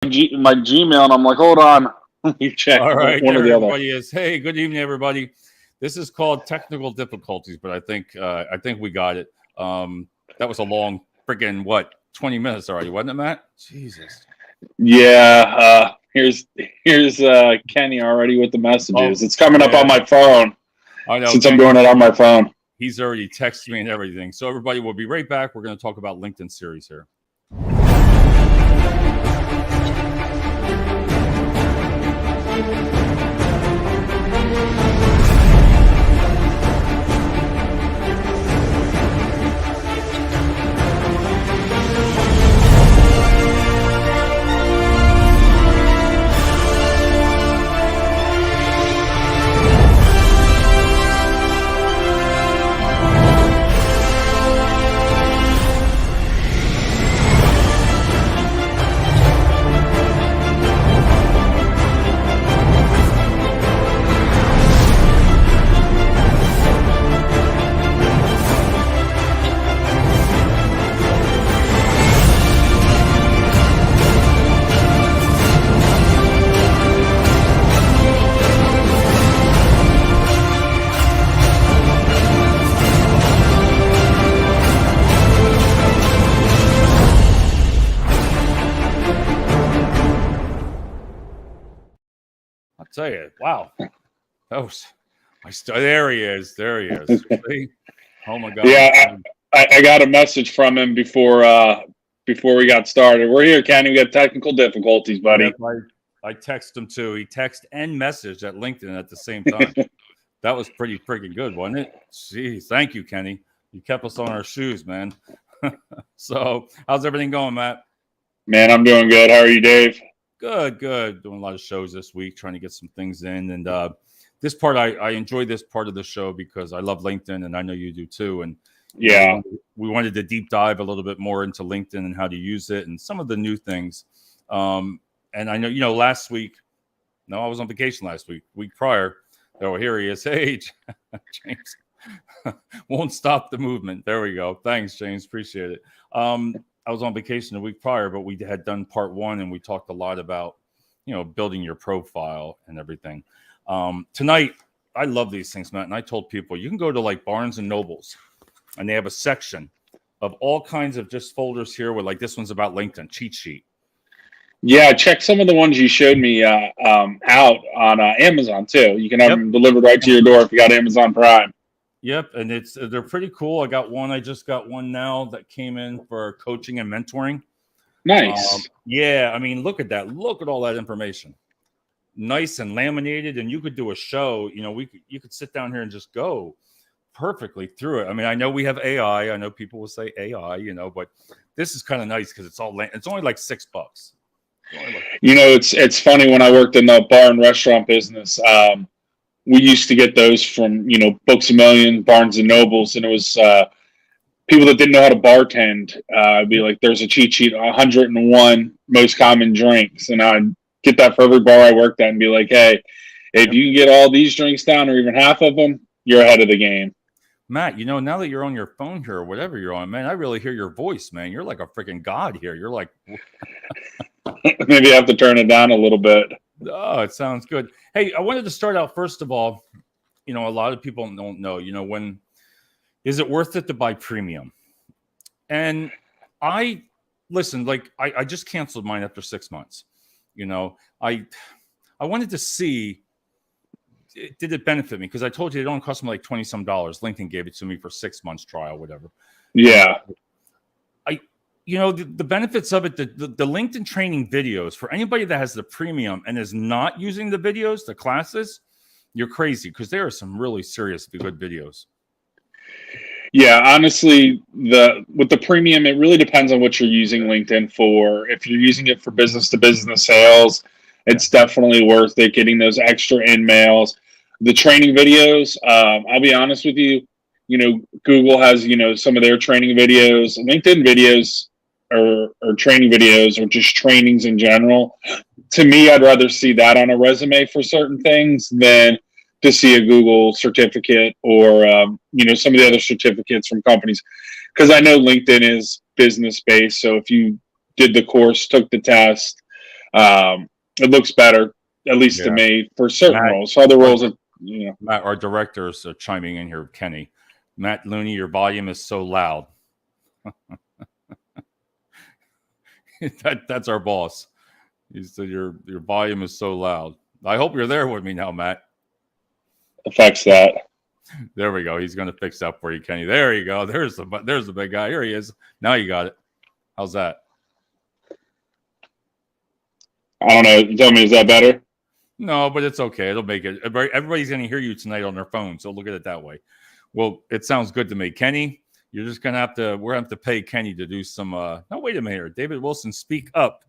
my Gmail, and I'm like, hold on, let me check All right, one or there the other. everybody is. Hey, good evening, everybody. This is called technical difficulties, but I think we got it. That was a long freaking 20 minutes already, wasn't it, Matt? Jesus. Yeah. Here's Kenny already with the messages. Oh, It's coming up yeah. on my phone. I know. Since I'm doing it on my phone. He's already texted me and everything. So everybody, we'll be right back. We're going to talk about LinkedIn series here. I'll tell you, wow. That was there he is. There he is. See? Oh my God. Yeah, I got a message from him before we got started. We're here, Kenny. We got technical difficulties, buddy. Yep, I texted him too. He texted and messaged at LinkedIn at the same time. That was pretty freaking good, wasn't it? Jeez, thank you, Kenny. You kept us on our shoes, man. So, how's everything going, Matt? Man, I'm doing good. How are you, Dave? Good. Doing a lot of shows this week, trying to get some things in. And this part, I enjoy this part of the show because I love LinkedIn, and I know you do too. And yeah, we wanted to deep dive a little bit more into LinkedIn and how to use it and some of the new things. And I know, last week, no, I was on vacation last week prior. Oh, here he is. Hey, James. Won't stop the movement. There we go. Thanks, James. Appreciate it. I was on vacation the week prior, but we had done part 1 and we talked a lot about, building your profile and everything. Tonight, I love these things, Matt. And I told people you can go to like Barnes and Nobles and they have a section of all kinds of just folders here with like this one's about LinkedIn cheat sheet. Yeah, check some of the ones you showed me out on Amazon too. You can have them delivered right to your door if you got Amazon Prime. Yep, and they're pretty cool. I just got one now that came in for coaching and mentoring. Nice. Yeah, I mean, look at that. Look at all that information. Nice and laminated, and you could do a show. You could sit down here and just go perfectly through it. I mean, I know we have AI. I know people will say AI, but this is kind of nice because it's only like $6. It's funny when I worked in the bar and restaurant business. We used to get those from, Books A Million, Barnes and Nobles, and it was people that didn't know how to bartend. I'd be like, there's a cheat sheet, 101 most common drinks. And I'd get that for every bar I worked at and be like, hey, if you can get all these drinks down or even half of them, you're ahead of the game. Matt, now that you're on your phone here or whatever you're on, man, I really hear your voice, man. You're like a freaking god here. You're like... Maybe I have to turn it down a little bit. Oh, it sounds good. Hey, I wanted to start out, first of all, a lot of people don't know, when is it worth it to buy premium? And I just canceled mine after 6 months. I wanted to see, did it benefit me? Because I told you it only cost me like $20 some. LinkedIn gave it to me for 6 months trial, whatever. Yeah. The benefits of it, the LinkedIn training videos, for anybody that has the premium and is not using the videos, the classes, you're crazy because there are some really seriously good videos. Yeah, honestly, with the premium, it really depends on what you're using LinkedIn for. If you're using it for business-to-business sales, it's definitely worth it, getting those extra in-mails. The training videos, I'll be honest with you, Google has, some of their training videos. LinkedIn videos or training videos or just trainings in general. To me, I'd rather see that on a resume for certain things than to see a Google certificate or, some of the other certificates from companies. Because I know LinkedIn is business-based. So if you did the course, took the test, It looks better, at least to Yeah. me, for certain Matt, roles. Other our, roles are, Matt, our directors are chiming in here. Kenny, Matt Lunny, your volume is so loud. That's our boss. He said your volume is so loud. I hope you're there with me now, Matt. affects that. There we go. He's going to fix that for you, Kenny. There you go. There's the big guy. Here he is. Now you got it. How's that? I don't know. Tell me, is that better? No, but it's okay. It'll make it. Everybody's going to hear you tonight on their phone, so look at it that way. Well, it sounds good to me, Kenny. You're just going to have to. We're going to have to pay Kenny to do some. No, wait a minute here. David Wilson, speak up.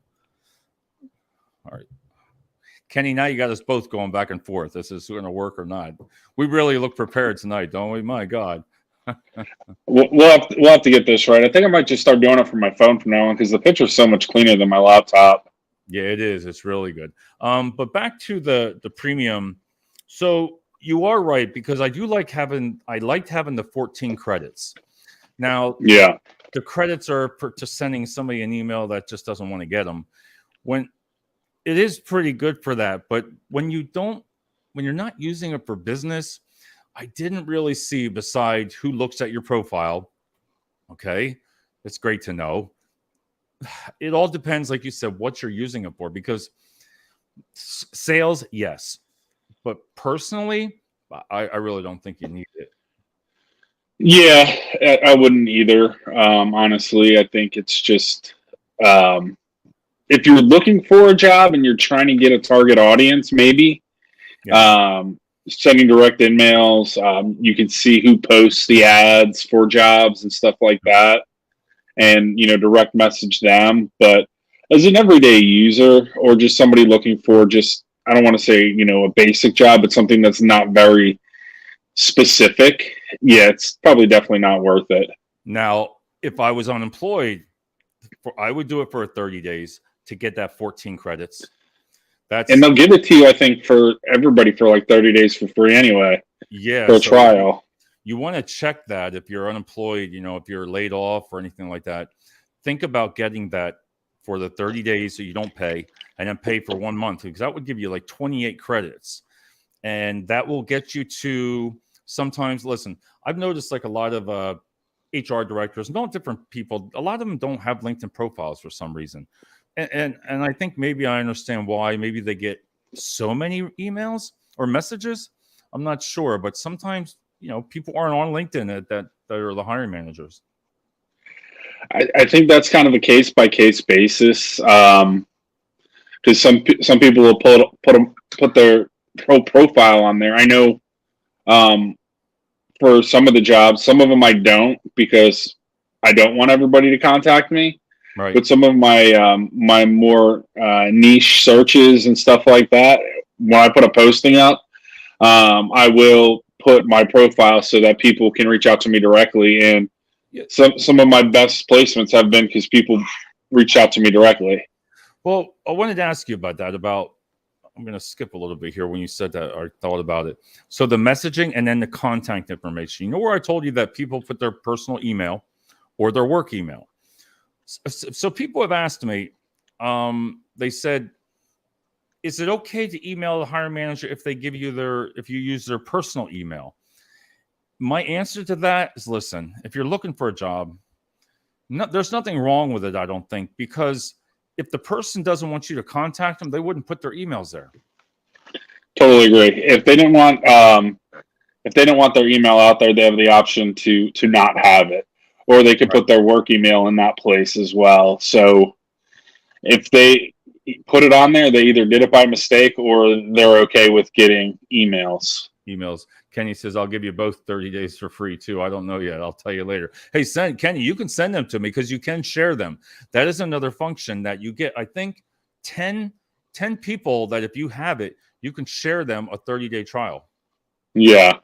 All right. Kenny, now you got us both going back and forth. This is going to work or not. We really look prepared tonight, don't we? My God. We'll have to get this right. I think I might just start doing it from my phone from now on because the picture's so much cleaner than my laptop. Yeah, it is. It's really good. But back to the premium. So you are right, because I liked having the 14 credits. Now, Yeah. the credits are to sending somebody an email that just doesn't want to get them. When it is pretty good for that, but when you're not using it for business, I didn't really see, beside who looks at your profile. Okay, it's great to know. It all depends, like you said, what you're using it for, because sales, yes, but personally, I really don't think you need it. Yeah, I wouldn't either. Honestly, I think it's just if you're looking for a job and you're trying to get a target audience, maybe sending direct emails. You can see who posts the ads for jobs and stuff like that, and direct message them. But as an everyday user or just somebody looking for just, I don't want to say a basic job, but something that's not very specific, yeah, it's probably definitely not worth it. Now, if I was unemployed, I would do it for 30 days to get that 14 credits. And they'll give it to you, I think, for everybody for like 30 days for free anyway. Yeah, for a trial. You want to check that if you're unemployed, if you're laid off or anything like that. Think about getting that for the 30 days so you don't pay, and then pay for 1 month, because that would give you like 28 credits. And that will get you to, sometimes, listen, I've noticed like a lot of HR directors, different people, a lot of them don't have LinkedIn profiles for some reason. And I think maybe I understand why. Maybe they get so many emails or messages. I'm not sure, but sometimes, people aren't on LinkedIn that are the hiring managers. I think that's kind of a case by case basis. Because some people will put their profile on there. I know for some of the jobs, some of them I don't, because I don't want everybody to contact me. Right. But some of my my more niche searches and stuff like that, when I put a posting up, I will put my profile so that people can reach out to me directly. And some of my best placements have been because people reach out to me directly. Well, I wanted to ask you about that. I'm going to skip a little bit here when you said that, or thought about it. So the messaging and then the contact information. Where I told you that people put their personal email or their work email. So people have asked me, they said, is it okay to email the hiring manager if they give you if you use their personal email? My answer to that is, listen, if you're looking for a job, there's nothing wrong with it, I don't think, because if the person doesn't want you to contact them, they wouldn't put their emails there. Totally agree. If they didn't want their email out there, they have the option to not have it. Or they could put their work email in that place as well. So if they put it on there, they either did it by mistake or they're okay with getting emails. Kenny says, I'll give you both 30 days for free too. I don't know yet. I'll tell you later. Hey, Kenny, you can send them to me because you can share them. That is another function that you get. I think 10 people that if you have it, you can share them a 30-day trial. Yeah.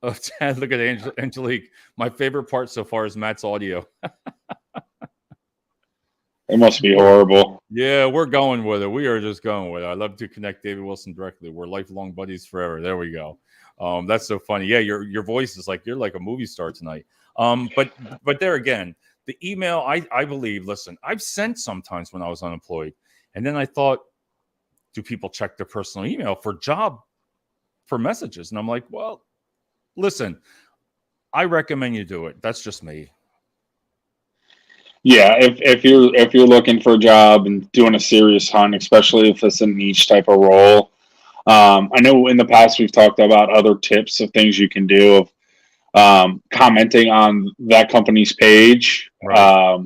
Oh, look at Angelique. My favorite part so far is Matt's audio. It must be horrible. Yeah, we're going with it. We are just going with it. I love to connect David Wilson directly. We're lifelong buddies forever. There we go. That's so funny. Yeah, your voice is like you're like a movie star tonight. But there again, The email, I believe, listen, I've sent sometimes when I was unemployed. And then I thought, do people check their personal email for messages? And I'm like, well, listen, I recommend you do it. That's just me. Yeah, if you're looking for a job and doing a serious hunt, especially if it's a niche type of role, I know in the past we've talked about other tips of things you can do of commenting on that company's page, Right.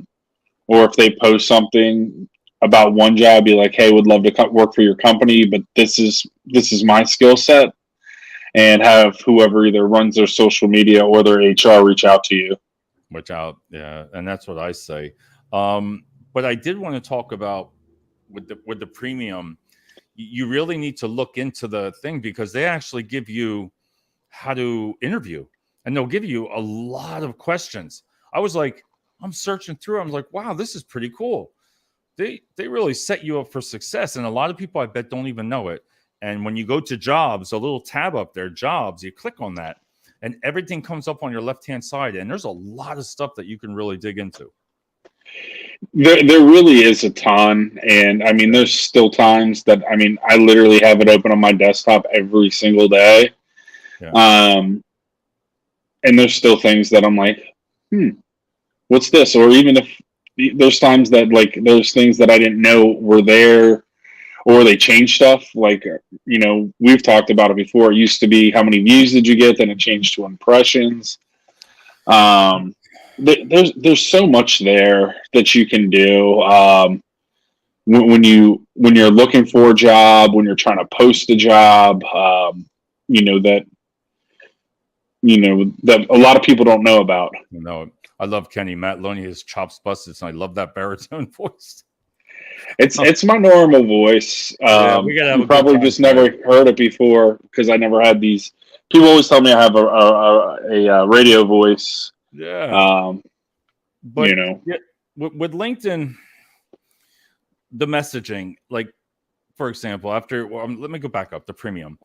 or if they post something about one job, be like, "Hey, would love to work for your company, but this is my skill set," and have whoever either runs their social media or their HR reach out to you. Yeah, and that's what I say. But I did want to talk about with the premium. You really need to look into the thing because they actually give you how to interview, and they'll give you a lot of questions. I was like, I'm searching through. I'm like, wow, this is pretty cool. They really set you up for success, and a lot of people I bet don't even know it. And when you go to jobs, a little tab up there, jobs, you click on that, and everything comes up on your left hand side, and there's a lot of stuff that you can really dig into. There really is a ton, and I mean, Yeah, there's still times that I mean, I literally have it open on my desktop every single day, yeah, um, and there's still things that I'm like, hmm, what's this? Or even if there's times that like there's things that I didn't know were there, or they change stuff. Like we've talked about it before. It used to be how many views did you get, then it changed to impressions. Um, there's so much there that you can do. When you're looking for a job, when you're trying to post a job, you know that that a lot of people don't know about. you know, I love Kenny Matt Loney, his chops busted, and I love that baritone voice. It's my normal voice. Yeah, we gotta have You a good probably time just tonight. never heard it before because I never had these. People always tell me I have a radio voice. Yeah, Um, you but know, yeah, with LinkedIn, the messaging, like for example, after let me go back up the premium.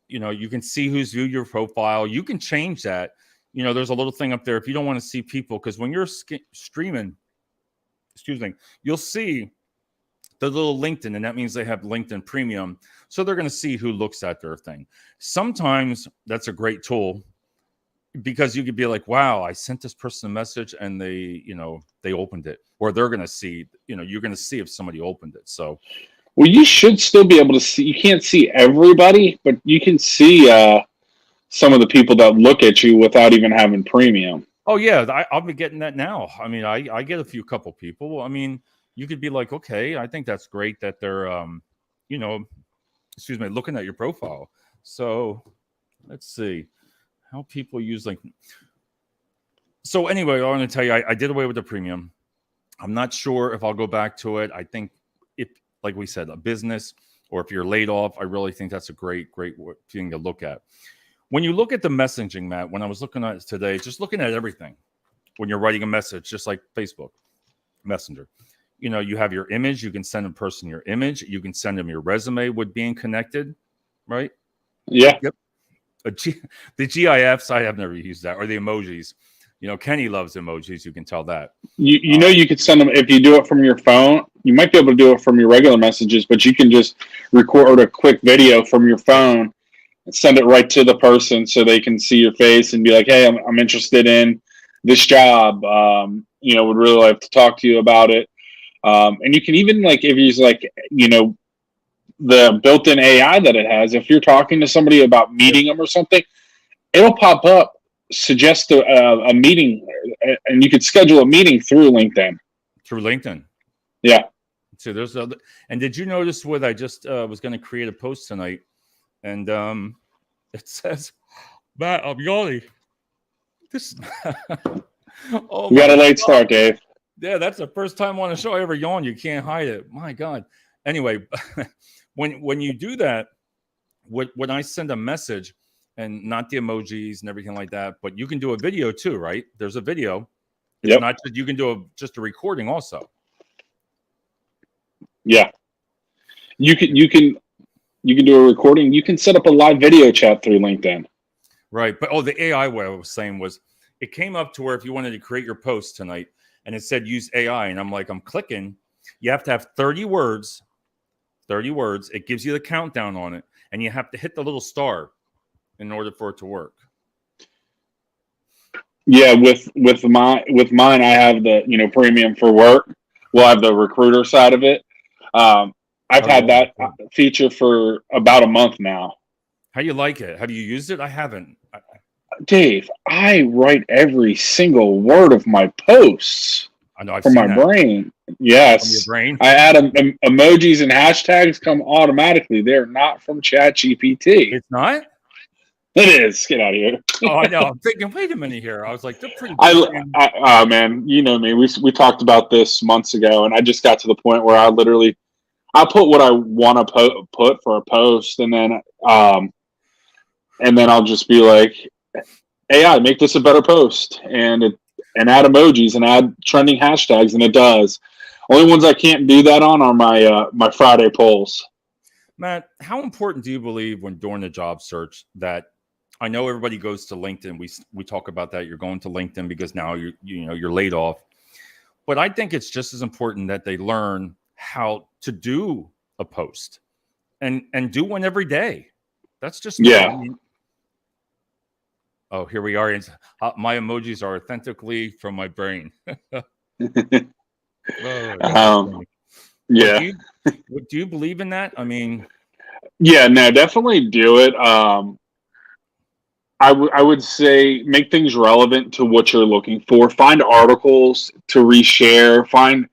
You can see who's viewed your profile. You can change that. There's a little thing up there if you don't want to see people because when you're streaming, excuse me, you'll see the little LinkedIn, and that means they have LinkedIn Premium. So they're going to see who looks at their thing. Sometimes that's a great tool because you could be like, wow, I sent this person a message and they opened it, or they're going to see, you're going to see if somebody opened it. So, well, you should still be able to see. You can't see everybody, but you can see some of the people that look at you without even having premium. oh yeah, I'll be getting that now. I mean, I get a couple people. I mean, you could be like, okay, I think that's great that they're, you know, excuse me, looking at your profile. So let's see how people use LinkedIn. So anyway, I want to tell you, I did away with the premium. I'm not sure if I'll go back to it. I think if, like we said, a business or if you're laid off, I really think that's a great thing to look at. When you look at the messaging, Matt, when I was looking at it today, just looking at everything, when you're writing a message, just like Facebook Messenger, you have your image. You can send a person your image. You can send them your resume with being connected, right? Yeah, Yep. The GIFs, I have never used that, or the emojis. Kenny loves emojis. You can tell that. you could send them if you do it from your phone. You might be able to do it from your regular messages, but you can just record a quick video from your Yep. phone and send it right to the person so they can see your face and be like, "Hey, I'm interested in this job. Would really like to talk to you about it." And you can even like if he's like the built-in AI that it has. If you're talking to somebody about Yep. meeting them or something, it'll pop up, suggest a meeting, and you could schedule a meeting through LinkedIn. Through LinkedIn. Yeah. So there's other. And did you notice what I just was going to create a post tonight, and it says, "Matt, I'm yawning." This. Oh We got my a late God. start, Dave. Yeah, that's the first time on a show I ever yawned. You can't hide it. My God. Anyway, when you do that, when I send a message, and not the emojis and everything like that, but you can do a video too, right? There's a video. It's Yep. not that you can do just a recording also. Yeah. You can do a recording. You can set up a live video chat through LinkedIn. Right. But the AI, what I was saying was it came up to where if you wanted to create your post tonight, and it said use AI, and I'm like, I'm clicking. You have to have 30 words. 30 words. It gives you the countdown on it, and you have to hit the little star in order for it to work. Yeah, with mine, I have the premium for work. We'll have the recruiter side of it. I've Oh had yeah. that feature for about a month now. How do you like it? Have you used it? I haven't. Dave, I write every single word of my posts I know I've from seen my that brain. from your Yes, brain. I add emojis and hashtags come automatically. They're not from ChatGPT. It's not. It is. Get out of here. Oh, I know. I'm thinking, wait a minute here. I was like, they're pretty big. Oh man, you know me. We talked about this months ago, and I just got to the point where I put what I want to put for a post, and then I'll just be like, AI, make this a better post, and add emojis and add trending hashtags, and it does. Only ones I can't do that on are my Friday polls. Matt, how important do you believe when doing a job search that I know everybody goes to LinkedIn. We talk about that. You're going to LinkedIn because now you're laid off. But I think it's just as important that they learn how to do a post and do one every day. That's just me. Yeah. I mean, oh, here we are. My emojis are authentically from my brain. Oh, Yeah. Do you believe in that? I mean, yeah, no, definitely do it. I would say make things relevant to what you're looking for. Find articles to reshare. Find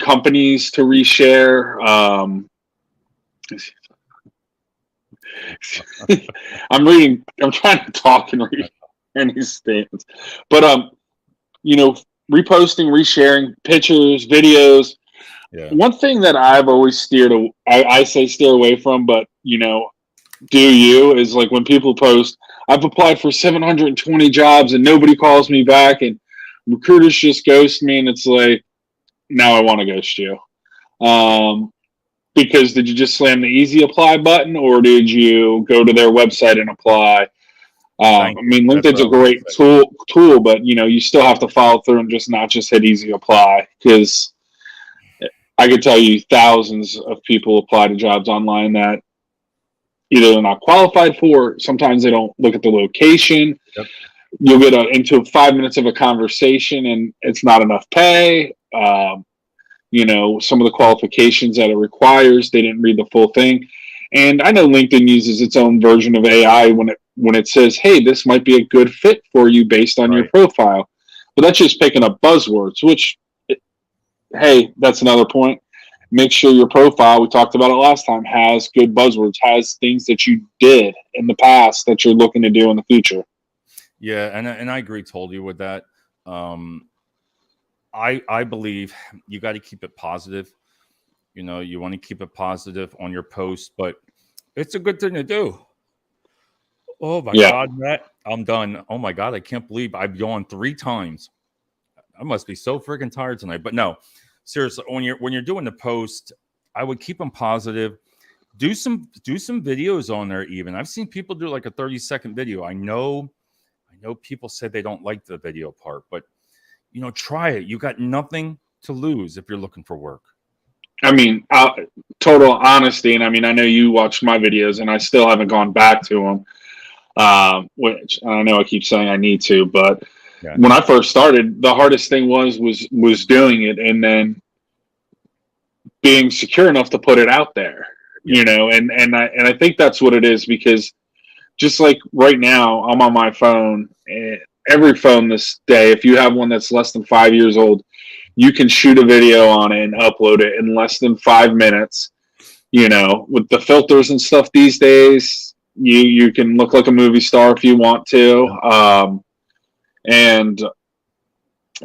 companies to reshare. I'm trying to talk and read any statements, but reposting, resharing pictures, videos. yeah. One thing that I've always I say steer away from, but do you, is like when people post, I've applied for 720 jobs and nobody calls me back, and recruiters just ghost me, and it's like, now I want to ghost you. Because did you just slam the easy apply button, or did you go to their website and apply? I mean, LinkedIn's a great tool, but you still have to follow through and just not just hit easy apply, because I could tell you thousands of people apply to jobs online that either they're not qualified for. Sometimes they don't look at the location. Yep. You'll get into 5 minutes of a conversation and it's not enough pay. Some of the qualifications that it requires, they didn't read the full thing. And I know LinkedIn uses its own version of AI when it says, hey, this might be a good fit for you based on your profile. But that's just picking up buzzwords, which, hey, that's another point. Make sure your profile, we talked about it last time, has good buzzwords, has things that you did in the past that you're looking to do in the future. Yeah, and I agree totally with that. I believe you got to keep it positive. You want to keep it positive on your post, but it's a good thing to do. Oh my God, Matt, I'm done. Oh my God, I can't believe I've yawned 3 times. I must be so freaking tired tonight. But no, seriously, when you're doing the post, I would keep them positive. Do some videos on there. Even I've seen people do like a 30-second video. I know people say they don't like the video part, but try it. You got nothing to lose if you're looking for work. I mean, total honesty, and I mean, I know you watched my videos, and I still haven't gone back to them. Which I know I keep saying I need to, but when I first started, the hardest thing was doing it, and then being secure enough to put it out there. And I think that's what it is, because just like right now, I'm on my phone. Every phone this day, if you have one that's less than 5 years old, you can shoot a video on it and upload it in less than 5 minutes. With the filters and stuff these days, you can look like a movie star if you want to. And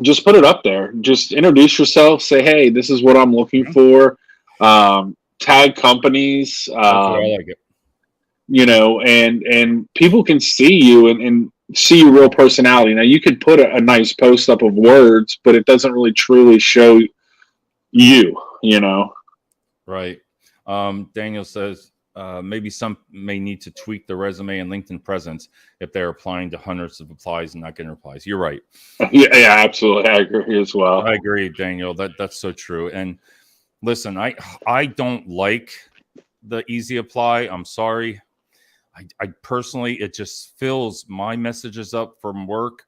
just put it up there. Just introduce yourself. Say, hey, this is what I'm looking for. Tag companies. That's what I like it. And people can see you and see your real personality. Now, you could put a nice post up of words, but it doesn't really truly show you, Right. Daniel says, maybe some may need to tweak their resume and LinkedIn presence if they're applying to hundreds of applies and not getting replies. You're right. Yeah, absolutely. I agree as well. I agree, Daniel. That's so true. And listen, I don't like the easy apply. I'm sorry. I personally, it just fills my messages up from work,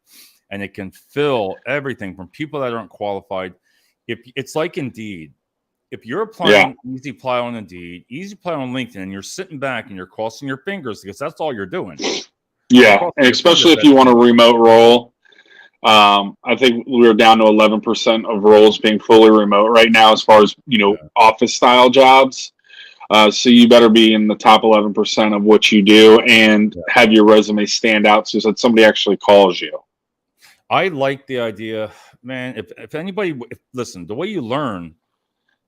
and it can fill everything from people that aren't qualified. If it's like Indeed, if you're applying easy apply on Indeed, easy apply on LinkedIn, and you're sitting back and you're crossing your fingers because that's all you're doing. Yeah, and especially if you want a remote role. I think we're down to 11% of roles being fully remote right now, as far as office style jobs. So you better be in the top 11% of what you do and have your resume stand out so that somebody actually calls you. I like the idea, man. If anybody, listen, the way you learn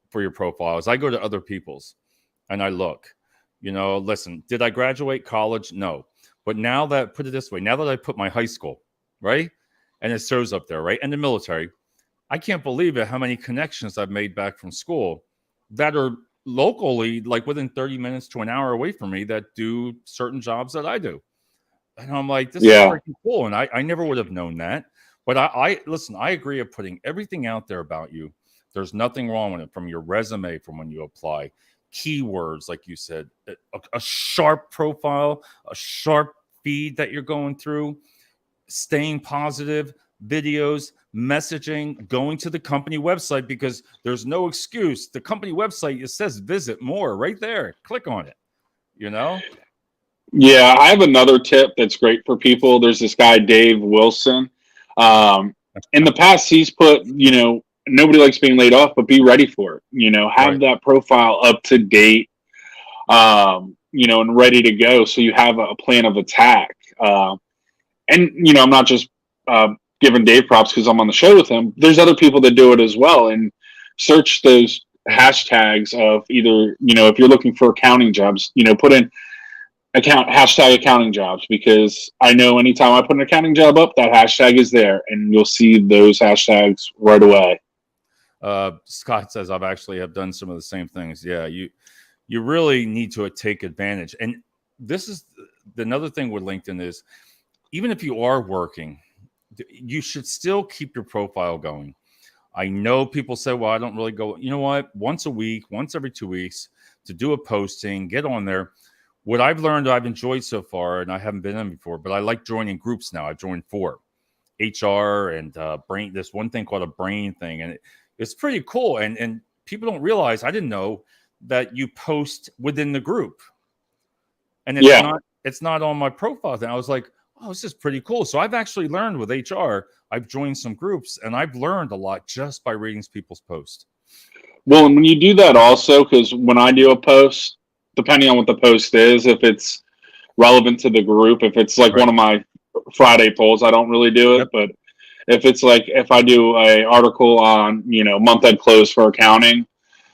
for your profile is I go to other people's and I look, listen, did I graduate college? No. But now that, put it this way, now that I put my high school, right? And it shows up there, right? And the military, I can't believe it how many connections I've made back from school that are locally, like within 30 minutes to an hour away from me, that do certain jobs that I do. And I'm like, this is freaking cool. And I never would have known that. But I listen, I agree of putting everything out there about you. There's nothing wrong with it, from your resume, from when you apply, keywords, like you said, a sharp profile, a sharp feed that you're going through, staying positive, videos, messaging, going to the company website, because there's no excuse. The company website, it says visit more right there. Click on it, Yeah, I have another tip that's great for people. There's this guy, Dave Wilson. In the past, he's put, nobody likes being laid off, but be ready for it. Have that profile up to date, and ready to go, so you have a plan of attack. And, I'm not just giving Dave props because I'm on the show with him. There's other people that do it as well. And search those hashtags of either, if you're looking for accounting jobs, put in hashtag accounting jobs, because I know anytime I put an accounting job up, that hashtag is there and you'll see those hashtags right away. Scott says I've actually have done some of the same things. Yeah, you really need to take advantage. And this is another thing with LinkedIn is, even if you are working, you should still keep your profile going. I know people say, well, I don't really go, you know what, once a week, once every 2 weeks to do a posting, get on there. What I've learned, I've enjoyed so far, and I haven't been in before, but I like joining groups now. I've joined 4, HR and brain, this one thing called a brain thing. And it's pretty cool. And people don't realize, I didn't know that you post within the group. And it's not on my profile thing. I was like, oh, this is pretty cool. So I've actually learned with HR. I've joined some groups and I've learned a lot just by reading people's posts. Well, and when you do that also, because when I do a post, depending on what the post is, if it's relevant to the group, if it's like one of my Friday polls, I don't really do it. But if it's like, if I do a article on, month end close for accounting,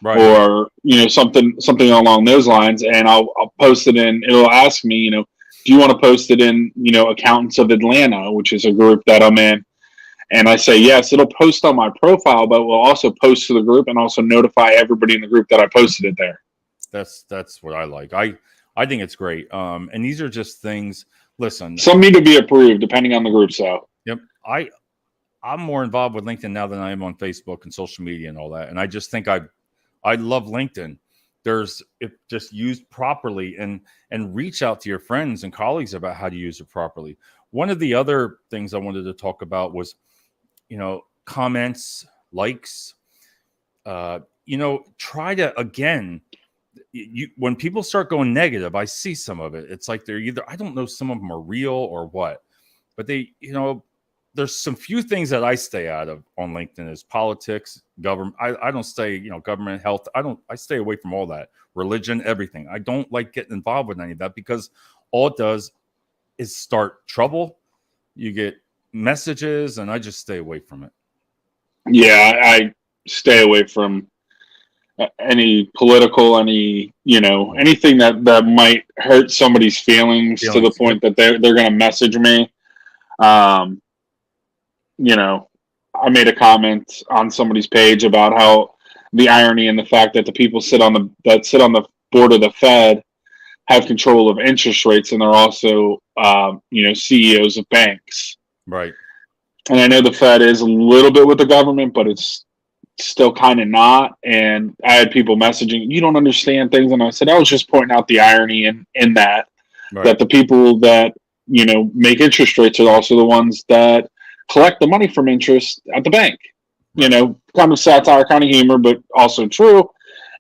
or, something along those lines, and I'll post it in, it'll ask me, do you want to post it in, Accountants of Atlanta, which is a group that I'm in? And I say, yes, it'll post on my profile, but we'll also post to the group and also notify everybody in the group that I posted it there. That's what I like. I think it's great. And these are just things, listen. Some need to be approved depending on the group. So, yep. I'm more involved with LinkedIn now than I am on Facebook and social media and all that. And I just think I love LinkedIn. If just used properly, and reach out to your friends and colleagues about how to use it properly. One of the other things I wanted to talk about was, comments, likes, try to, again, when people start going negative, I see some of it. It's like they're either, I don't know, some of them are real or what, but they, there's some few things that I stay out of on LinkedIn is politics, government. I don't stay, government, health. I stay away from all that, religion, everything. I don't like getting involved with any of that, because all it does is start trouble. You get messages, and I just stay away from it. Yeah, I stay away from any political, anything that might hurt somebody's feelings to the point that they're going to message me. I made a comment on somebody's page about how the irony and the fact that the people sit on the board of the Fed have control of interest rates, and they're also, CEOs of banks. Right. And I know the Fed is a little bit with the government, but it's still kind of not. And I had people messaging, "You don't understand things," and I said, I was just pointing out the irony in that Right. that the people that make interest rates are also the ones that collect the money from interest at the bank. Right. Kind of satire, kind of humor, but also true.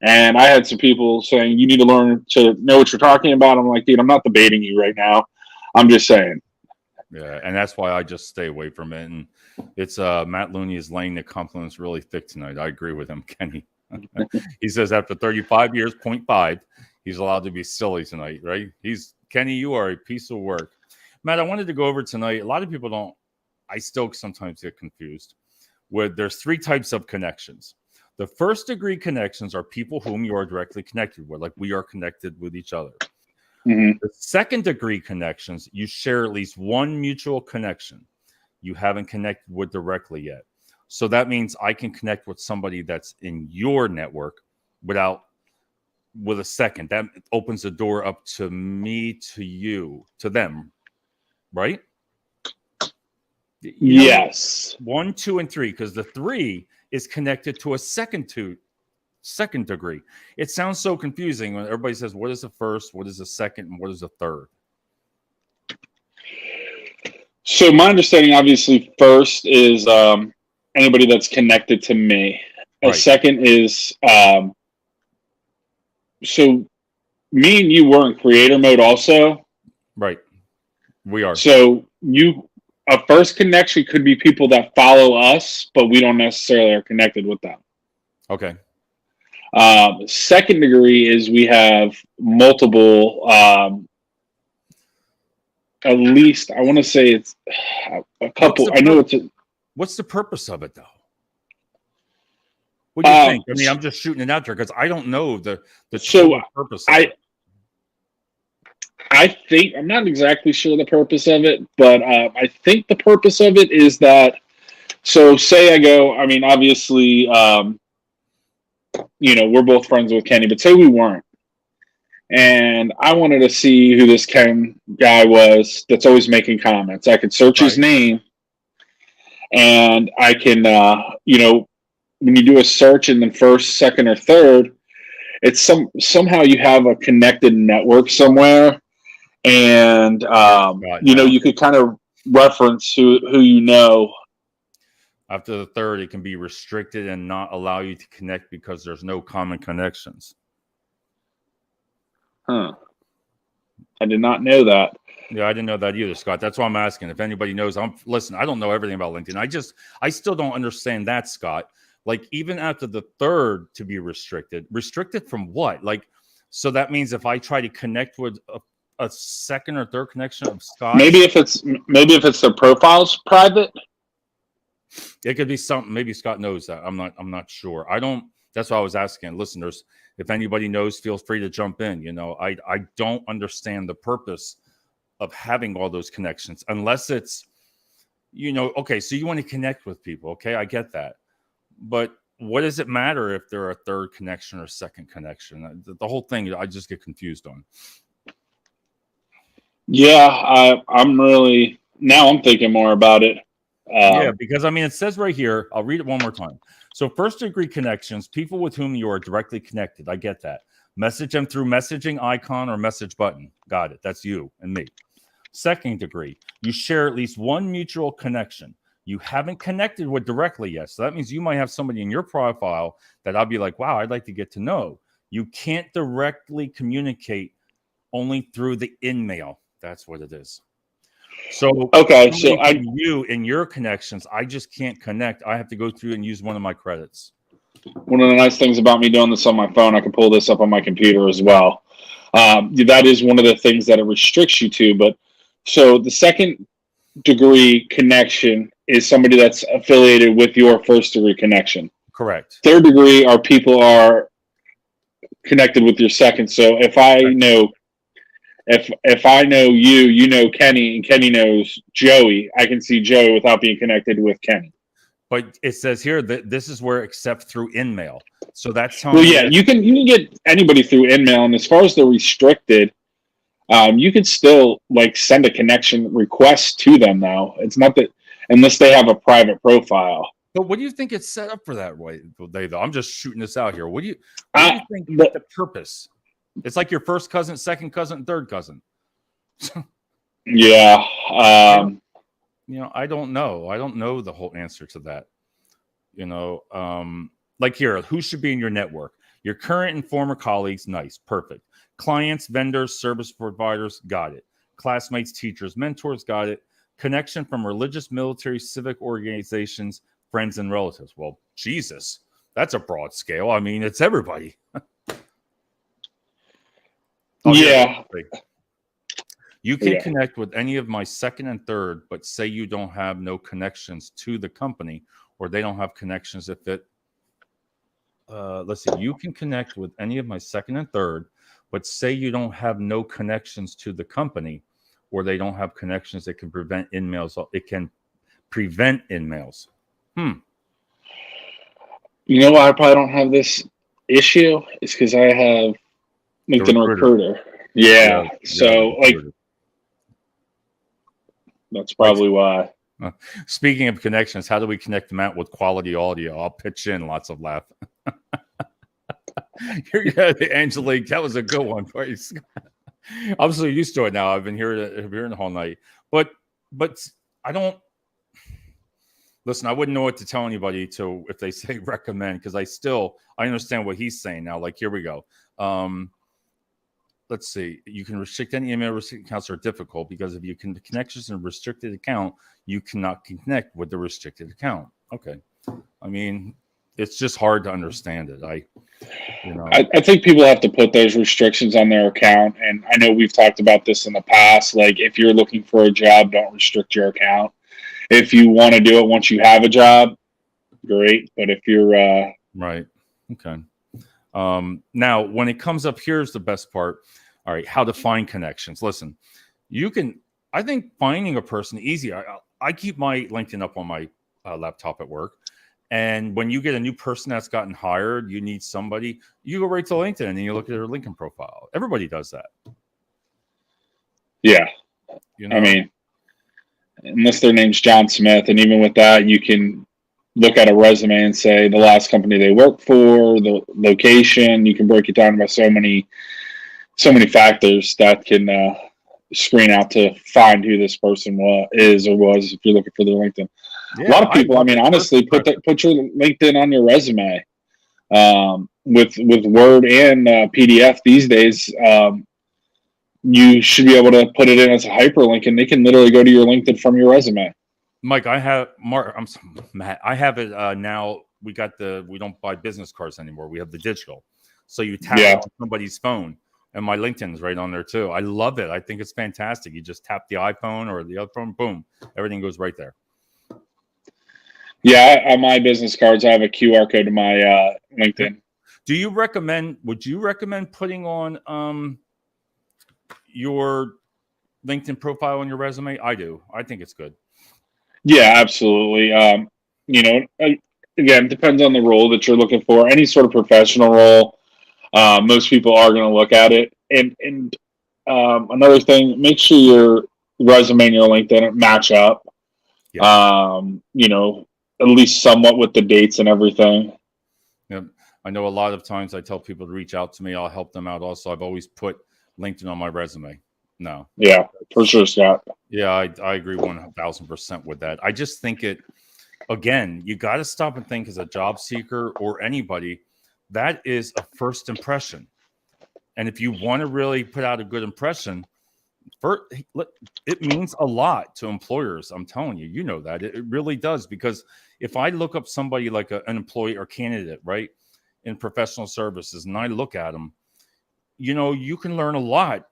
And I had some people saying, "You need to learn to know what you're talking about." I'm like, dude, I'm not debating you right now. I'm just saying. Yeah, and that's why I just stay away from it. And it's Matt Lunny is laying the compliments really thick tonight. I agree with him, Kenny. He says after 35 years, 0.5, he's allowed to be silly tonight, right? Kenny, you are a piece of work. Matt, I wanted to go over tonight. A lot of people don't. I still sometimes get confused with there's 3 types of connections. The first degree connections are people whom you are directly connected with, like we are connected with each other. Mm-hmm. The second degree connections, you share at least one mutual connection you haven't connected with directly yet. So that means I can connect with somebody that's in your network with a second. That opens the door up to me, to you, to them, right? Yes. 1, 2, and 3, because the 3 is connected to a second degree. It sounds so confusing when everybody says, what is the first, what is the second, and what is the third? So my understanding, obviously, first is anybody that's connected to me. A Right. second is so me and you were in creator mode also. Right. We are. So a first connection could be people that follow us, but we don't necessarily are connected with them. Okay. Second degree is we have multiple, at least I want to say it's a couple. I know what's the purpose of it though? What do you think? I mean, I'm just shooting it out there because I don't know the total purpose of it. I think I'm not exactly sure the purpose of it, but I think the purpose of it is that. So say I go. I mean, obviously, we're both friends with Kenny, but say we weren't, and I wanted to see who this Ken guy was that's always making comments. I could search his name, and I can, when you do a search and then first, second, or third, it's somehow you have a connected network somewhere. And you could kind of reference who you know. After the third, it can be restricted and not allow you to connect because there's no common connections. Huh. I did not know that. Yeah, I didn't know that either, Scott. That's why I'm asking. If anybody knows, listen, I don't know everything about LinkedIn. I still don't understand that, Scott. Like, even after the third to be restricted from what? Like, so that means if I try to connect with a second or third connection of Scott, maybe if it's their profile's private, it could be something. Maybe Scott knows that. I'm not sure. I don't. That's why I was asking listeners. If anybody knows, feel free to jump in. I don't understand the purpose of having all those connections unless it's, okay, so you want to connect with people. Okay, I get that. But what does it matter if they're a third connection or second connection? The whole thing, I just get confused on. Yeah, I'm thinking more about it. Yeah, because it says right here, I'll read it one more time. So first degree connections, people with whom you are directly connected. I get that. Message them through messaging icon or message button. Got it. That's you and me. Second degree, you share at least one mutual connection you haven't connected with directly yet. So that means you might have somebody in your profile that I'll be like, wow, I'd like to get to know. You can't directly communicate, only through the in-mail. That's what it is. So okay, so you in your connections, I just can't connect. I have to go through and use one of my credits. One of the nice things about me doing this on my phone, I can pull this up on my computer as well. That is one of the things that it restricts you to. But so the second degree connection is somebody that's affiliated with your first degree connection. Correct. Third degree are people are connected with your second. So if I know, if I know you know Kenny, and Kenny knows Joey, I can see Joey without being connected with Kenny. But it says here that this is where except through InMail. So that's you can get anybody through InMail, and as far as the restricted, You could still like send a connection request to them now. It's not that unless they have a private profile. But what do you think it's set up for that way? Though I'm just shooting this out here. What do you I, think but, the purpose? It's like your first cousin, second cousin, third cousin. yeah. I don't know. I don't know the whole answer to that. Like here, who should be in your network? Your current and former colleagues, nice, perfect. Clients, vendors, service providers, got it. Classmates, teachers, mentors, got it. Connection from religious, military, civic organizations, friends, and relatives. Well, Jesus, that's a broad scale. I mean, it's everybody. Yeah. You can connect with any of my second and third, but say you don't have no connections to the company, or they don't have connections if it. Let's see. You can connect with any of my second and third, but say you don't have no connections to the company, or they don't have connections that can prevent in-mails. It can prevent in-mails. You know why I probably don't have this issue? It's because I have LinkedIn Recruiter. Yeah. So like that's probably why. Speaking of connections, how do we connect them out with quality audio? I'll pitch in. Lots of laugh. Angelique, that was a good one. I'm so used to it now. I've been hearing the whole night. But I don't listen. I wouldn't know what to tell anybody if they say recommend, because I understand what he's saying now. Like, here we go. Let's see. You can restrict any email restricted accounts are difficult because if you can connections in a restricted account, you cannot connect with the restricted account. Okay. I mean, it's just hard to understand it. I think people have to put those restrictions on their account. And I know we've talked about this in the past. Like, if you're looking for a job, don't restrict your account. If you want to do it once you have a job, great. But if you're right. Okay. Now, when it comes up, here's the best part. All right, how to find connections. Listen, I think finding a person easy. I keep my LinkedIn up on my laptop at work. And when you get a new person that's gotten hired, you need somebody, you go right to LinkedIn and then you look at their LinkedIn profile. Everybody does that. Yeah. I mean, unless their name's John Smith. And even with that, you can look at a resume and say the last company they worked for, the location. You can break it down by so many factors that can screen out to find who this person is or was if you're looking for their LinkedIn. Yeah, a lot of people, I mean, honestly, put your LinkedIn on your resume. With Word and PDF these days, you should be able to put it in as a hyperlink, and they can literally go to your LinkedIn from your resume. Mike, I have Matt. I have it now. We don't buy business cards anymore. We have the digital, so you tap it on somebody's phone, and my LinkedIn is right on there too. I love it. I think it's fantastic. You just tap the iPhone or the other phone, boom, everything goes right there. Yeah, on my business cards, I have a QR code to my LinkedIn. Would you recommend putting on your LinkedIn profile on your resume? I do. I think it's good. Yeah, absolutely. Again, it depends on the role that you're looking for. Any sort of professional role, most people are going to look at it. And another thing, make sure your resume and your LinkedIn match up. Yeah. At least somewhat with the dates and everything. Yeah, I know a lot of times I tell people to reach out to me. I'll help them out. Also, I've always put LinkedIn on my resume. No. Yeah, for sure, Scott. Yeah, I agree 1,000% with that. I just think again, you got to stop and think as a job seeker or anybody, that is a first impression. And if you want to really put out a good impression, it means a lot to employers. I'm telling you, you know that. It really does. Because if I look up somebody like an employee or candidate, right, in professional services, and I look at them, you can learn a lot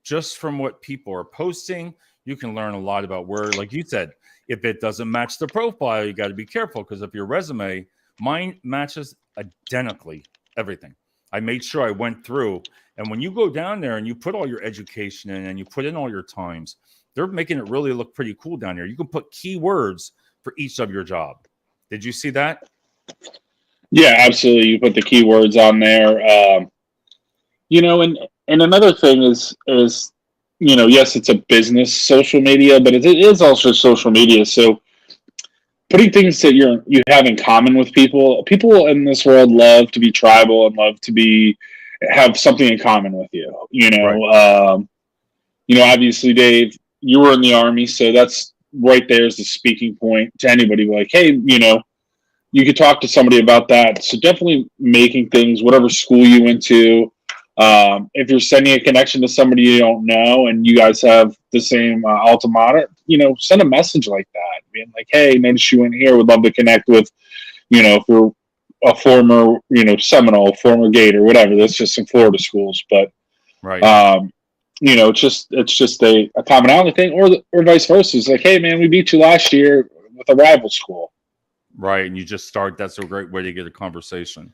just from what people are posting. You can learn a lot about where, like you said, if it doesn't match the profile, you got to be careful, because if your resume, mine matches identically everything. I made sure I went through, and when you go down there and you put all your education in and you put in all your times, they're making it really look pretty cool down there. You can put keywords for each of your job. Did you see that? Yeah, absolutely. You put the keywords on there. And another thing is yes, it's a business social media, but it is also social media. So putting things that you have in common with people in this world love to be tribal and love to have something in common with you. Right. Obviously, Dave, you were in the Army, so that's right there is the speaking point to anybody. Like, hey, you could talk to somebody about that. So definitely making things, whatever school you went to. If you're sending a connection to somebody you don't know and you guys have the same alma mater, send a message like that, being like, hey, notice you went here. Would love to connect with, if you're a former, Seminole, former Gator, whatever. That's just some Florida schools, but Right. it's just a commonality thing, or vice versa. It's like, hey, man, we beat you last year with a rival school. Right. And you just start, that's a great way to get a conversation,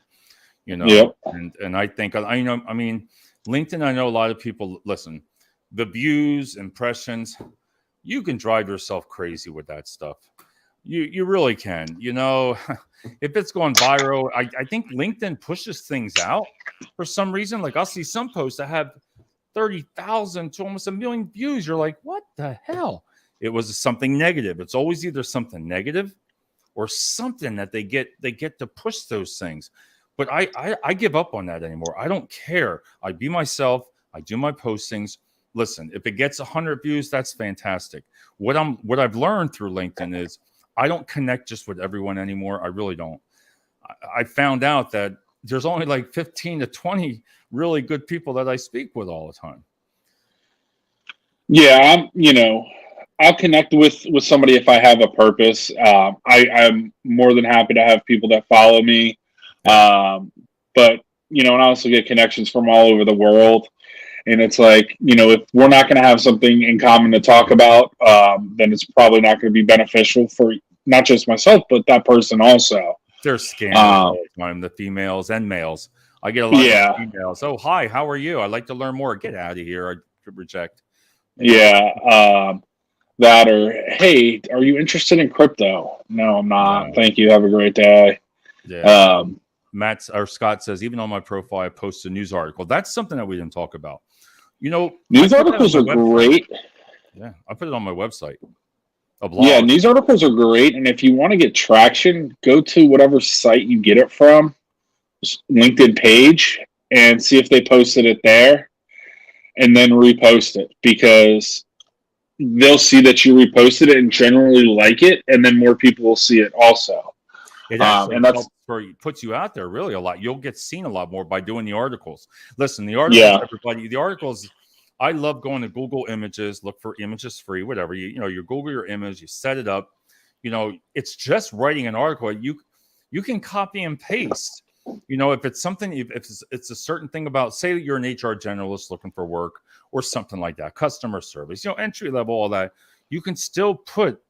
Yep. and I think, I mean, LinkedIn, I know a lot of people, listen, the views, impressions, you can drive yourself crazy with that stuff. You really can, if it's going viral. I think LinkedIn pushes things out for some reason. Like I'll see some posts that have 30,000 to almost 1 million views. You're like, what the hell? It was something negative. It's always either something negative or something that they get to push those things. But I give up on that anymore. I don't care. I be myself. I do my postings. Listen, if it gets 100 views, that's fantastic. What I've learned through LinkedIn is I don't connect just with everyone anymore. I really don't. I found out that there's only like 15 to 20 really good people that I speak with all the time. Yeah, I'll connect with somebody if I have a purpose. I'm more than happy to have people that follow me. But and I also get connections from all over the world. And it's like, if we're not going to have something in common to talk about, then it's probably not going to be beneficial for not just myself, but that person also. They're scammers all the time, the females and males. I get a lot of females. Oh, hi, how are you? I'd like to learn more. Get out of here. I could reject. Yeah. That, or, hey, are you interested in crypto? No, I'm not. No. Thank you. Have a great day. Yeah. Scott says, even on my profile, I post a news article. That's something that we didn't talk about. News articles are great. Yeah, I put it on my website. A blog. Yeah, news articles are great. And if you want to get traction, go to whatever site you get it from, LinkedIn page, and see if they posted it there, and then repost it, because they'll see that you reposted it and generally like it, and then more people will see it also. It actually puts you out there really a lot. You'll get seen a lot more by doing the articles. Listen, the articles, everybody, the articles, I love going to Google Images, look for images free, whatever. You Google your image, you set it up. It's just writing an article. You can copy and paste. If it's something, if it's a certain thing about, say that you're an HR generalist looking for work or something like that, customer service, entry level, all that, you can still put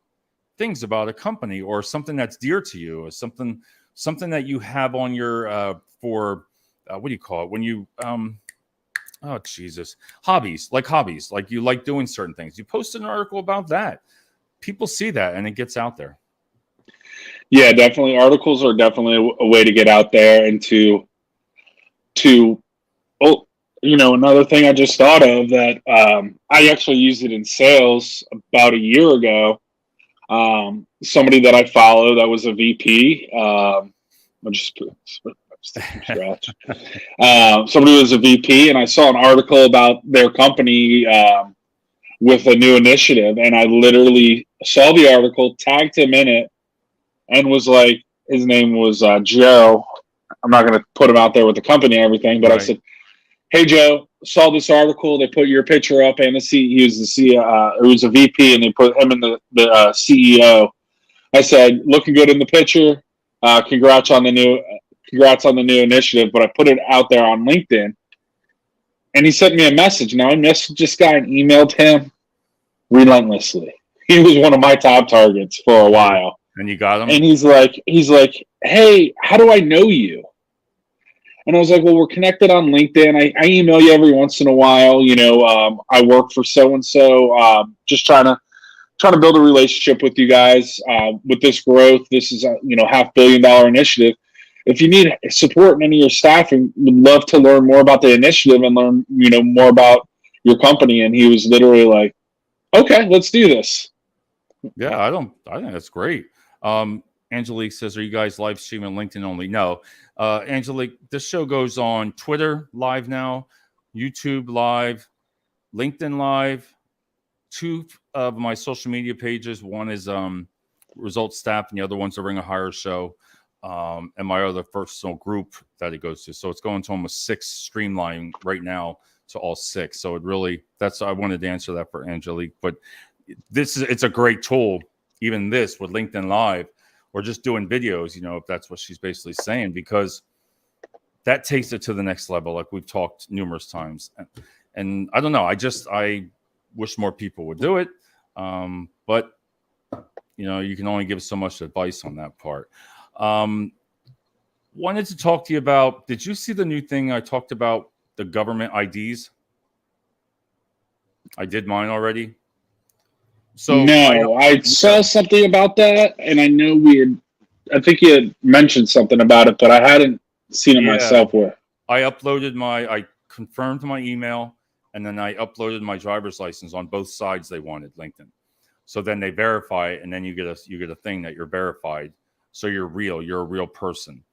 things about a company or something that's dear to you, or something that you have on your what do you call it when you hobbies, like you like doing certain things. You post an article about that, people see that, and it gets out there. Yeah, definitely. Articles are definitely a way to get out there and to another thing I just thought of that I actually used it in sales about a year ago. Somebody that I follow that was a VP. Somebody was a VP, and I saw an article about their company with a new initiative, and I literally saw the article, tagged him in it, and was like, his name was Joe. I'm not going to put him out there with the company and everything, but right. I said, hey, Joe, saw this article. They put your picture up, and he was the CEO. It was a VP, and they put him in the CEO. I said, looking good in the picture. Congrats on the new initiative. But I put it out there on LinkedIn, and he sent me a message. Now I messaged this guy and emailed him relentlessly. He was one of my top targets for a while. And you got him? And he's like, hey, how do I know you? And I was like, well, we're connected on LinkedIn. I email you every once in a while. I work for so-and-so, just trying to build a relationship with you guys. With this growth, this is a $500 million initiative. If you need support in any of your staffing, would love to learn more about the initiative and learn more about your company. And he was literally like, okay, let's do this. Yeah, I think that's great. Angelique says, are you guys live streaming LinkedIn only? No. Angelique, this show goes on Twitter live now, YouTube live, LinkedIn live, two of my social media pages. One is Results Staff, and the other one's the Ring of Hire show, and my other personal group that it goes to. So it's going to almost 6 streamline right now to all 6. So it really, I wanted to answer that for Angelique. But it's a great tool, even this with LinkedIn Live, or just doing videos, if that's what she's basically saying, because that takes it to the next level, like we've talked numerous times. And I don't know, I wish more people would do it. But you can only give so much advice on that part. Wanted to talk to you about, did you see the new thing I talked about, the government IDs? I did mine already. So no, I saw something about that, and I know I think you had mentioned something about it, but I hadn't seen it myself. I confirmed my email, and then I uploaded my driver's license on both sides. They wanted LinkedIn, so then they verify it, and then you get a thing that you're verified, so you're a real person.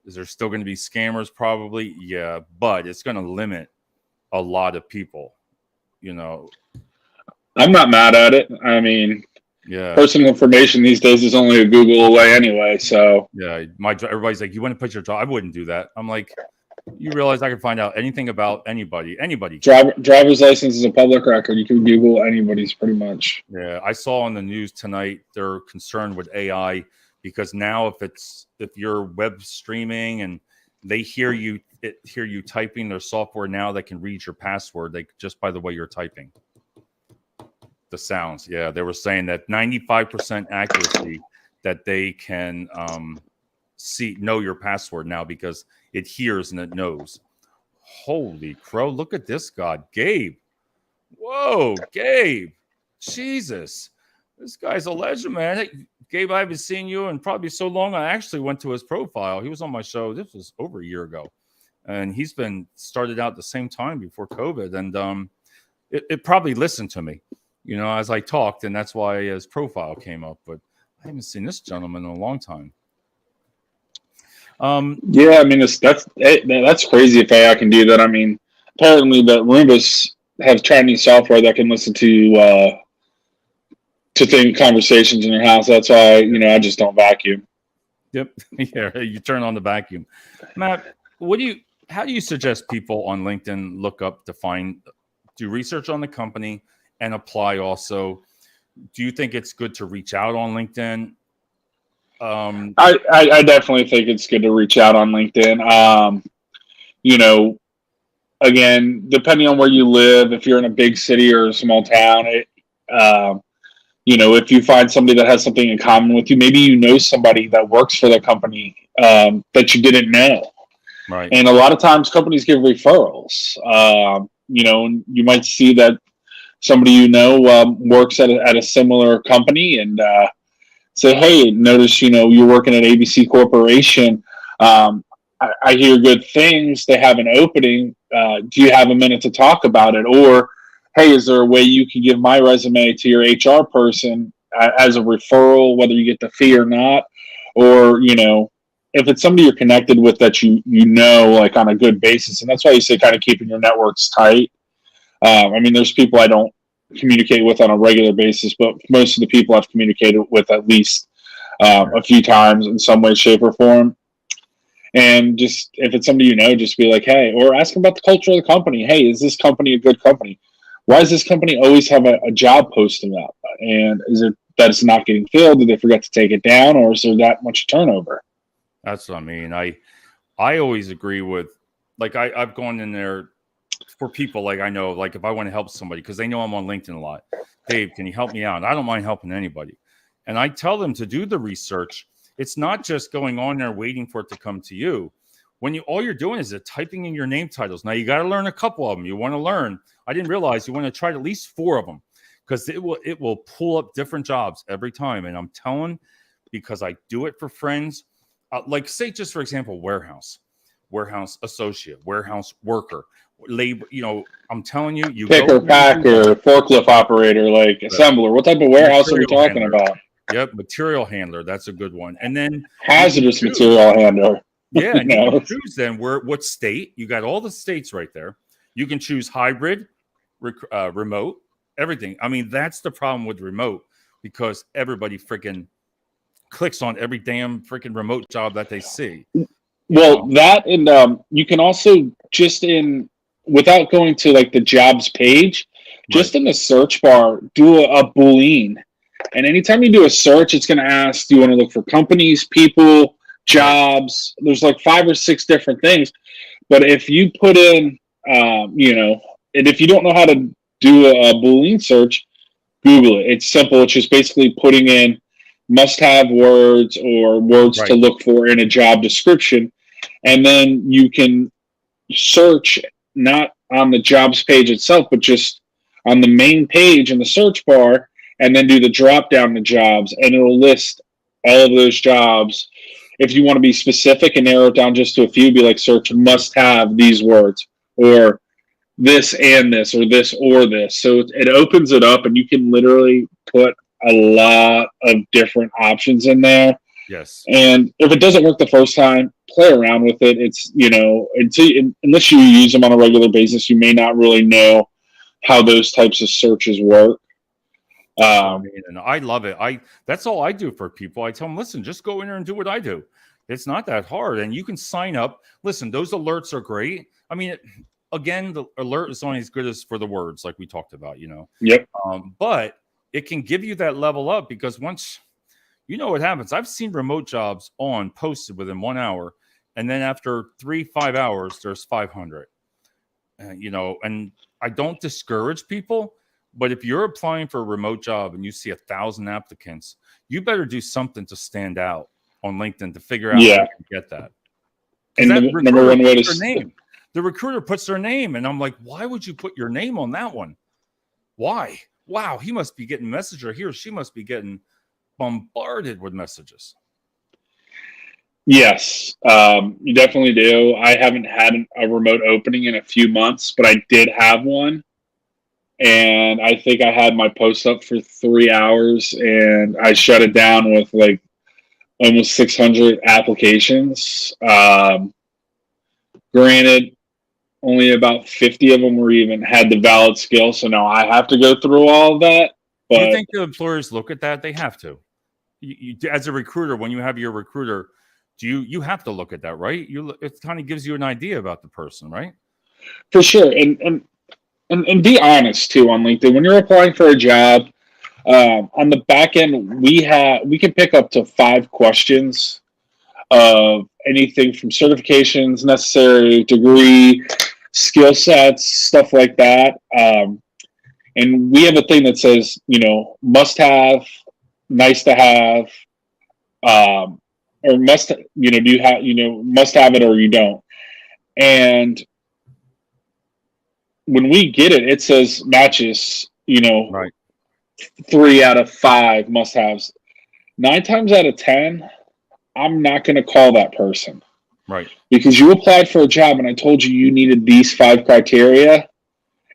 Is there still going to be scammers? Probably, yeah, but it's going to limit a lot of people. I'm not mad at it. I mean, yeah, personal information these days is only a Google away anyway. So yeah, everybody's like, you want to put your job? I wouldn't do that. I'm like, you realize I can find out anything about anybody. Driver's license is a public record. You can Google anybody's pretty much. Yeah, I saw on the news tonight they're concerned with AI because now if you're web streaming and they hear you typing, their software now that can read your password, just by the way you're typing. The sounds, yeah, they were saying that 95% accuracy that they can know your password now because it hears and it knows. Holy crow! Look at this god, Gabe. Whoa, Gabe! Jesus, this guy's a legend, man. Hey, Gabe, I haven't seen you in probably so long. I actually went to his profile. He was on my show. This was over a year ago, and he's been started out at the same time before COVID, and it probably listened to me. As I talked, and that's why his profile came up. But I haven't seen this gentleman in a long time. Yeah, I mean, that's crazy if AI can do that. I mean, apparently the Roombas have Chinese software that can listen to conversations in your house. That's why I just don't vacuum. Yep. Yeah, you turn on the vacuum. Matt, how do you suggest people on LinkedIn look up to do research on the company and apply also? Do you think it's good to reach out on LinkedIn? I definitely think it's good to reach out on LinkedIn. Again, depending on where you live, if you're in a big city or a small town, if you find somebody that has something in common with you, maybe somebody that works for the company that you didn't know. Right. And a lot of times companies give referrals. You might see that somebody works at a similar company and say, hey, notice you're working at ABC Corporation. I hear good things. They have an opening. Do you have a minute to talk about it? Or, hey, is there a way you can give my resume to your HR person as a referral, whether you get the fee or not? Or, if it's somebody you're connected with that like on a good basis. And that's why you say kind of keeping your networks tight. I mean, there's people I don't communicate with on a regular basis, but most of the people I've communicated with at least a few times in some way, shape, or form. And just if it's somebody just be like, hey, or ask them about the culture of the company. Hey, is this company a good company? Why does this company always have a job posting up? And is it that it's not getting filled? Did they forget to take it down, or is there that much turnover? That's what I mean. I always agree with, like, I've gone in there for people, like, I know, like, if I want to help somebody because they know I'm on LinkedIn a lot. Dave, can you help me out? I don't mind helping anybody. And I tell them to do the research. It's not just going on there waiting for it to come to you. When all you're doing is typing in your name titles. Now you got to learn a couple of them. You want to learn. I didn't realize you want to try at least 4 of them because it will pull up different jobs every time. And I'm telling, because I do it for friends, like say just for example, warehouse associate, warehouse worker, labor. I'm telling you, you go Picker, in there and do that. packer, forklift operator, like assembler. What type of warehouse are we Material talking handler. about? Yep, material handler. That's a good one. And then you can Hazardous choose. material handler. Yeah, and you know? can choose then what state. You got all the states right there. You can choose hybrid, remote, everything. I mean, that's the problem with remote, because everybody freaking clicks on every damn freaking remote job that they see. Well, that, and you can also just without going to like the jobs page, just Right. in the search bar, do a Boolean. And anytime you do a search, it's going to ask, do you want to look for companies, people, jobs? There's like 5 or 6 different things. But if you put in, and if you don't know how to do a Boolean search, Google it. It's simple. It's just basically putting in must-have words or words to Right. look for in a job description. And then you can search not on the jobs page itself, but just on the main page in the search bar, and then do the drop down to jobs, and it'll list all of those jobs. If you want to be specific and narrow it down just to a few, be like search must have these words, or this and this, or this or this. So it opens it up, and you can literally put a lot of different options in there. Yes. And if it doesn't work the first time, play around with it. It's, unless you use them on a regular basis, you may not really know how those types of searches work. And I love it. That's all I do for people. I tell them, listen, just go in there and do what I do. It's not that hard, and you can sign up. Listen, those alerts are great. I mean, again, the alert is only as good as for the words, like we talked about. Yep. But it can give you that level up, because once what happens. I've seen remote jobs posted within 1 hour, and then after 3-5 hours, there's 500. And I don't discourage people. But if you're applying for a remote job and you see 1,000 applicants, you better do something to stand out on LinkedIn to figure out how you can get that. And that the number one way to name. The recruiter puts their name, and I'm like, why would you put your name on that one? Why? Wow, he must be getting messages, or he or she must be getting bombarded with messages. Yes, you definitely do. I haven't had a remote opening in a few months, but I did have one. And I think I had my post up for 3 hours, and I shut it down with like almost 600 applications. Granted, only about 50 of them had the valid skill. So now I have to go through all of that. But do you think the employers look at that? They have to. You, as a recruiter, when you have your recruiter, you have to look at that, right? It kind of gives you an idea about the person, right? For sure. And be honest too on LinkedIn. When you're applying for a job, on the back end, we can pick up to 5 questions of anything from certifications necessary, degree, skill sets, stuff like that. And we have a thing that says, must have, nice to have, or must, do you have, must have it or you don't. And when we get it, it says matches, right. 3 out of 5 must-haves. 9 times out of 10, I'm not going to call that person. Right. Because you applied for a job and I told you needed these 5 criteria,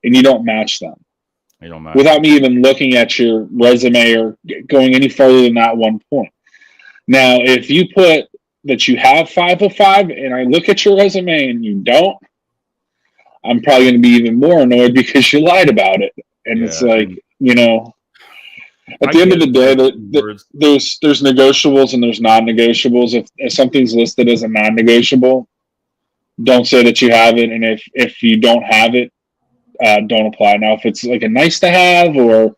and you don't match them. They don't match. Without me even looking at your resume or going any further than that one point. Now, if you put that you have 5 of 5 and I look at your resume and you don't, I'm probably going to be even more annoyed because you lied about it. And it's like, at the end of the day, there's negotiables and there's non-negotiables. If something's listed as a non-negotiable, don't say that you have it. And if you don't have it, don't apply. Now, if it's like a nice to have, or,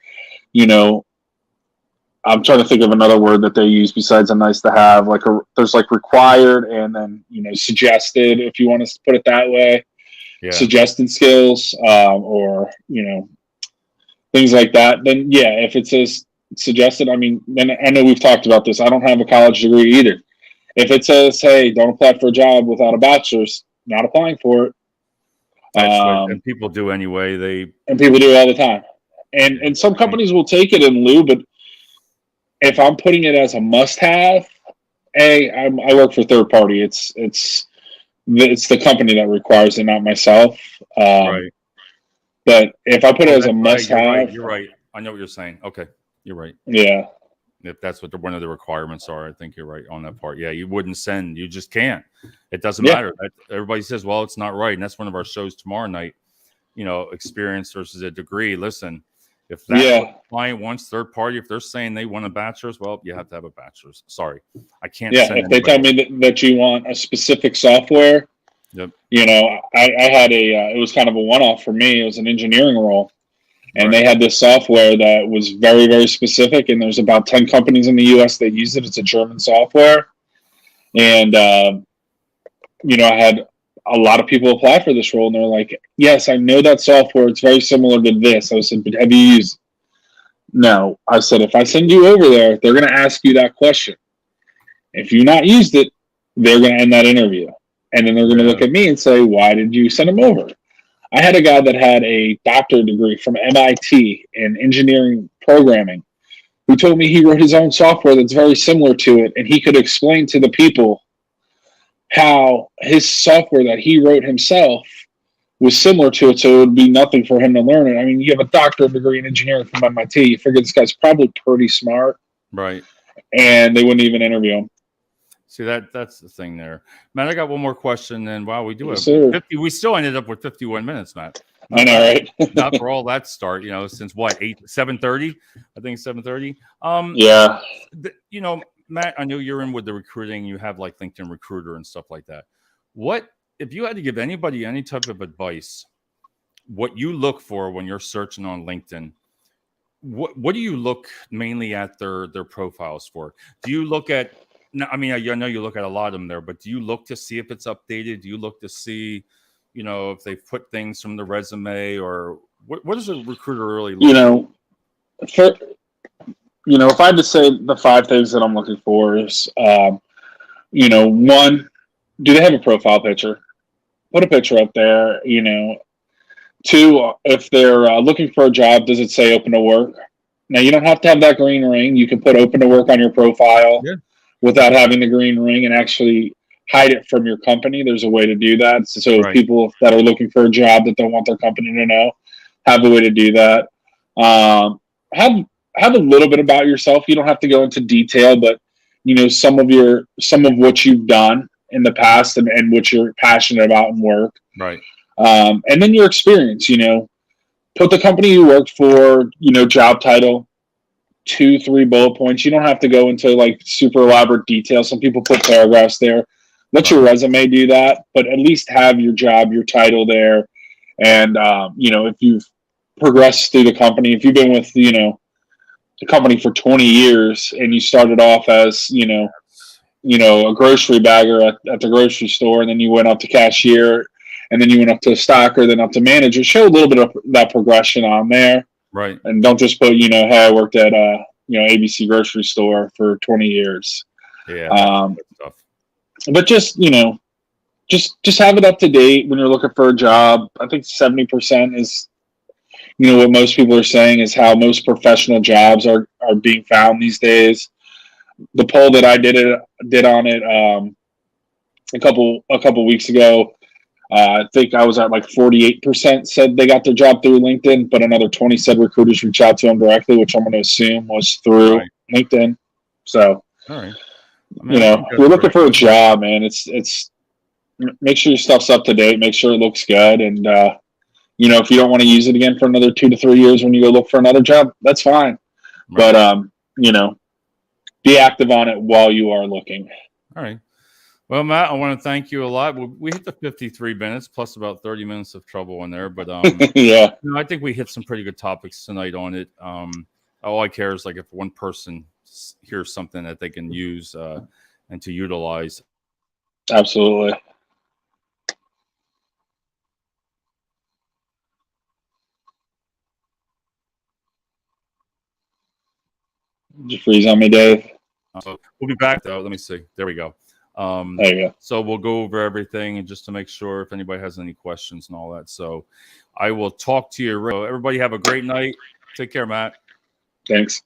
I'm trying to think of another word that they use besides a nice to have, there's like required and then, suggested, if you want to put it that way. Yeah. Suggested skills, or things like that. Then if it says suggested, I mean, and I know we've talked about this. I don't have a college degree either. If it says, "Hey, don't apply for a job without a bachelor's," not applying for it. And people do anyway. People do all the time, and some companies will take it in lieu. But if I'm putting it as a must-have, I work for third party. It's it's the company that requires it, not myself. Right. But if I put it Oh, as a that's right. You're right. must-have, You're right. I know what you're saying. Okay. You're right. yeah, If that's what one of the requirements are, I think you're right on that part. Yeah, you wouldn't send. You just can't. It doesn't yeah, matter. Everybody says, well, it's not right. And that's one of our shows tomorrow night, experience versus a degree. Listen, if that's what yeah, the client wants, third party, if they're saying they want a bachelor's, well, you have to have a bachelor's. Sorry. I can't yeah. send If they tell anybody. me that you want a specific software, Yep. I had it was kind of a one-off for me. It was an engineering role, and they Right. had this software that was very, very specific. And there's about 10 companies in the U.S. that use it. It's a German software, and I had a lot of people apply for this role, and they're like, "Yes, I know that software. It's very similar to this." I said, "But have you used?" No, I said, "If I send you over there, they're going to ask you that question. If you not used it, they're going to end that interview, and then they're going to Yeah. look at me and say, 'Why did you send them over?'" I had a guy that had a doctorate degree from MIT in engineering programming who told me he wrote his own software that's very similar to it, and he could explain to the people how his software that he wrote himself was similar to it, so it would be nothing for him to learn it. I mean, you have a doctorate degree in engineering from MIT. You figure this guy's probably pretty smart, Right. and they wouldn't even interview him. See, that's the thing there. Matt, I got one more question. And wow, we do Yes, have sir. 50. We still ended up with 51 minutes, Matt. I Not know, bad. right? Not for all that start, since what, 7:30? I think 7:30. Yeah. Matt, I know you're in with the recruiting. You have like LinkedIn Recruiter and stuff like that. What if you had to give anybody any type of advice, what you look for when you're searching on LinkedIn? What do you look mainly at their profiles for? Do you look at I mean, I know you look at a lot of them there, but do you look to see if it's updated? Do you look to see, if they've put things from the resume, or what does a recruiter really look For if I had to say the 5 things that I'm looking for is, one, do they have a profile picture? Put a picture up there. Two, if they're looking for a job, does it say open to work? Now, you don't have to have that green ring. You can put open to work on your profile Yeah. without having the green ring and actually hide it from your company. There's a way to do that. So Right. people that are looking for a job that don't want their company to know have a way to do that. Have a little bit about yourself. You don't have to go into detail, but some of what you've done in the past and what you're passionate about in work. Right. And then your experience. Put the company you worked for. Job title, 2-3 bullet points. You don't have to go into like super elaborate detail. Some people put paragraphs there. Let your resume do that, but at least have your job, your title there. And if you've progressed through the company, if you've been with the company for 20 years and you started off as a grocery bagger at the grocery store, and then you went up to cashier, and then you went up to stocker, then up to manager. Show a little bit of that progression on there. Right. And don't just put, hey, I worked at ABC grocery store for 20 years. Yeah. That's good stuff. But just have it up to date when you're looking for a job. I think 70% is, what most people are saying is how most professional jobs are being found these days. The poll that I did on it a couple weeks ago, I think I was at like 48% said they got their job through LinkedIn, but another 20 said recruiters reach out to them directly, which I'm going to assume was through LinkedIn. So, all right. if you're looking for a job, man, it's make sure your stuff's up to date, make sure it looks good, and if you don't want to use it again for another 2 to 3 years when you go look for another job, that's fine. Right. But be active on it while you are looking. All right. Well, Matt, I want to thank you a lot. We hit the 53 minutes plus about 30 minutes of trouble in there, but yeah, I think we hit some pretty good topics tonight on it. All I care is like if one person hears something that they can use and to utilize. Absolutely. Did you freeze on me, Dave? So we'll be back though. Let me see. There we go. There you go. So we'll go over everything and just to make sure if anybody has any questions and all that. So I will talk to you. Everybody have a great night. Take care, Matt. Thanks.